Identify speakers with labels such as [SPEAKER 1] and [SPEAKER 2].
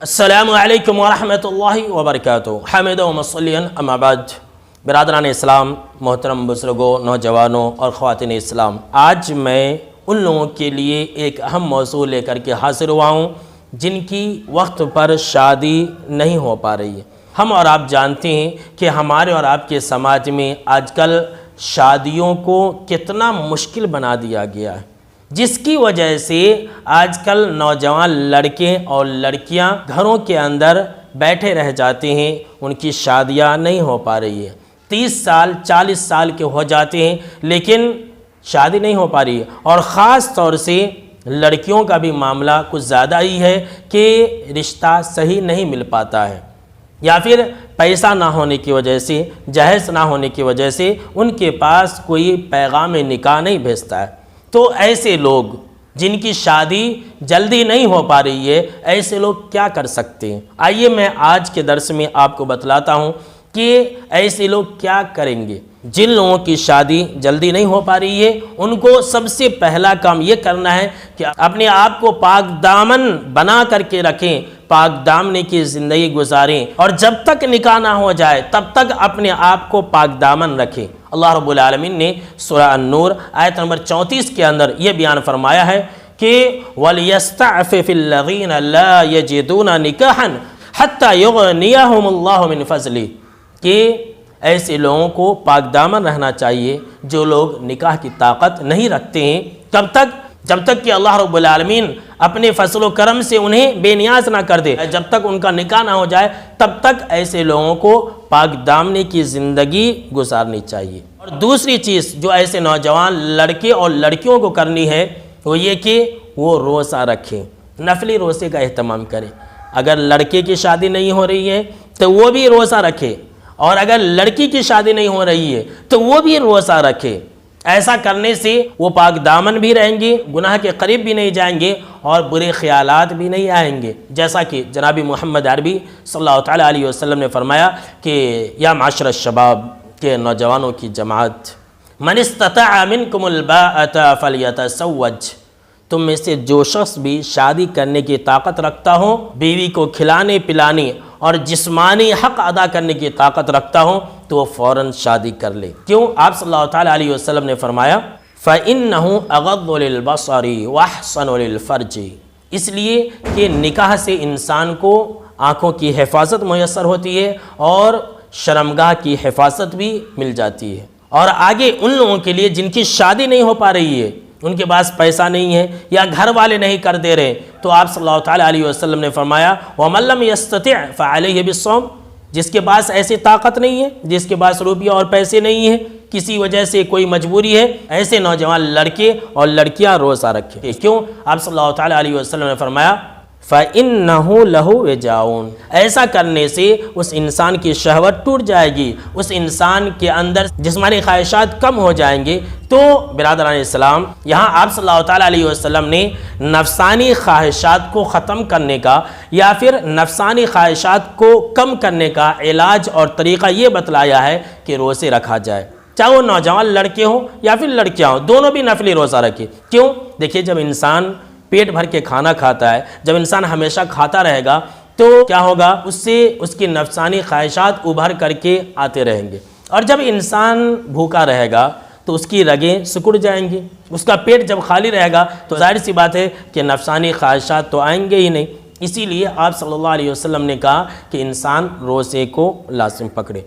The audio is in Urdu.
[SPEAKER 1] السلام علیکم ورحمۃ اللہ وبرکاتہ۔ حمد و مصلیًا اما بعد۔ برادران اسلام، محترم بزرگوں، نوجوانوں اور خواتین اسلام، آج میں ان لوگوں کے لیے ایک اہم موضوع لے کر کے حاضر ہوا ہوں جن کی وقت پر شادی نہیں ہو پا رہی ہے۔ ہم اور آپ جانتے ہیں کہ ہمارے اور آپ کے سماج میں آج کل شادیوں کو کتنا مشکل بنا دیا گیا ہے، جس کی وجہ سے آج کل نوجوان لڑکے اور لڑکیاں گھروں کے اندر بیٹھے رہ جاتے ہیں، ان کی شادیاں نہیں ہو پا رہی ہے۔ 30 سال 40 سال کے ہو جاتے ہیں لیکن شادی نہیں ہو پا رہی ہے، اور خاص طور سے لڑکیوں کا بھی معاملہ کچھ زیادہ ہی ہے کہ رشتہ صحیح نہیں مل پاتا ہے، یا پھر پیسہ نہ ہونے کی وجہ سے، جہیز نہ ہونے کی وجہ سے ان کے پاس کوئی پیغام نکاح نہیں بھیجتا ہے۔ تو ایسے لوگ جن کی شادی جلدی نہیں ہو پا رہی ہے، ایسے لوگ کیا کر سکتے ہیں؟ آئیے میں آج کے درس میں آپ کو بتلاتا ہوں کہ ایسے لوگ کیا کریں گے۔ جن لوگوں کی شادی جلدی نہیں ہو پا رہی ہے، ان کو سب سے پہلا کام یہ کرنا ہے کہ اپنے آپ کو پاک دامن بنا کر کے رکھیں، پاک دامنی کی زندگی گزاریں، اور جب تک نکاح نہ ہو جائے تب تک اپنے آپ کو پاک دامن رکھیں۔ اللہ رب العالمین نے سورہ النور آیت نمبر 34 کے اندر یہ بیان فرمایا ہے کہ وَلْيَسْتَعْفِفِ الَّذِينَ لَا يَجِدُونَ نِكَاحًا حَتَّى يُغْنِيَهُمُ اللَّهُ مِنْ فَضْلِهِ، کہ ایسے لوگوں کو پاک دامن رہنا چاہیے جو لوگ نکاح کی طاقت نہیں رکھتے ہیں۔ کب تک؟ جب تک کہ اللہ رب العالمین اپنے فضل و کرم سے انہیں بے نیاز نہ کر دے، جب تک ان کا نکاح نہ ہو جائے تب تک ایسے لوگوں کو پاک دامنی کی زندگی گزارنی چاہیے۔ اور دوسری چیز جو ایسے نوجوان لڑکے اور لڑکیوں کو کرنی ہے وہ یہ کہ وہ روزہ رکھیں، نفلی روزے کا اہتمام کریں۔ اگر لڑکے کی شادی نہیں ہو رہی ہے تو وہ بھی روزہ رکھے، اور اگر لڑکی کی شادی نہیں ہو رہی ہے تو وہ بھی روزہ رکھے۔ ایسا کرنے سے وہ پاک دامن بھی رہیں گے، گناہ کے قریب بھی نہیں جائیں گے، اور برے خیالات بھی نہیں آئیں گے، جیسا کہ جناب محمد عربی صلی اللہ تعالیٰ علیہ وسلم نے فرمایا کہ یا معاشر الشباب، کے نوجوانوں کی جماعت، من استطاع منکم الباءۃ فلیتزوج، تم میں سے جو شخص بھی شادی کرنے کی طاقت رکھتا ہو، بیوی کو کھلانے پلانے اور جسمانی حق ادا کرنے کی طاقت رکھتا ہو، تو وہ فوراً شادی کر لے۔ کیوں؟ آپ صلی اللہ تعالیٰ علیہ وسلم نے فرمایا فَإِنَّهُ أَغَضُّ لِلْبَصَرِ وَأَحْسَنُ لِلْفَرْجِ، اس لیے کہ نکاح سے انسان کو آنکھوں کی حفاظت میسر ہوتی ہے اور شرمگاہ کی حفاظت بھی مل جاتی ہے۔ اور آگے ان لوگوں کے لیے جن کی شادی نہیں ہو پا رہی ہے، ان کے پاس پیسہ نہیں ہے یا گھر والے نہیں کر دے رہے، تو آپ صلی اللہ تعالیٰ علیہ وسلم نے فرمایا وَمَن لَّمْ يَسْتَطِعْ فَعَلَيْهِ بِالصَّوْمِ، جس کے پاس ایسی طاقت نہیں ہے، جس کے پاس روپیہ اور پیسے نہیں ہیں، کسی وجہ سے کوئی مجبوری ہے، ایسے نوجوان لڑکے اور لڑکیاں روزہ رکھیں۔ کیوں؟ آپ صلی اللہ تعالیٰ علیہ وسلم نے فرمایا فَإِنَّهُ لَهُ وِجَاءٌ، ایسا کرنے سے اس انسان کی شہوت ٹوٹ جائے گی، اس انسان کے اندر جسمانی خواہشات کم ہو جائیں گے۔ تو برادران اسلام، یہاں آپ صلی اللہ تعالیٰ علیہ وسلم نے نفسانی خواہشات کو ختم کرنے کا یا پھر نفسانی خواہشات کو کم کرنے کا علاج اور طریقہ یہ بتلایا ہے کہ روزے رکھا جائے، چاہے وہ نوجوان لڑکے ہوں یا پھر لڑکیاں ہوں، دونوں بھی نفلی روزہ رکھیں۔ کیوں؟ دیکھیے، جب انسان پیٹ بھر کے کھانا کھاتا ہے، جب انسان ہمیشہ کھاتا رہے گا تو کیا ہوگا؟ اس سے اس کی نفسانی خواہشات ابھر کر کے آتے رہیں گے، اور جب انسان بھوکا رہے گا تو اس کی رگیں سکڑ جائیں گی، اس کا پیٹ جب خالی رہے گا تو ظاہر سی بات ہے کہ نفسانی خواہشات تو آئیں گے ہی نہیں۔ اسی لیے آپ صلی اللہ علیہ وسلم نے کہا کہ انسان روزے کو لازم پکڑے۔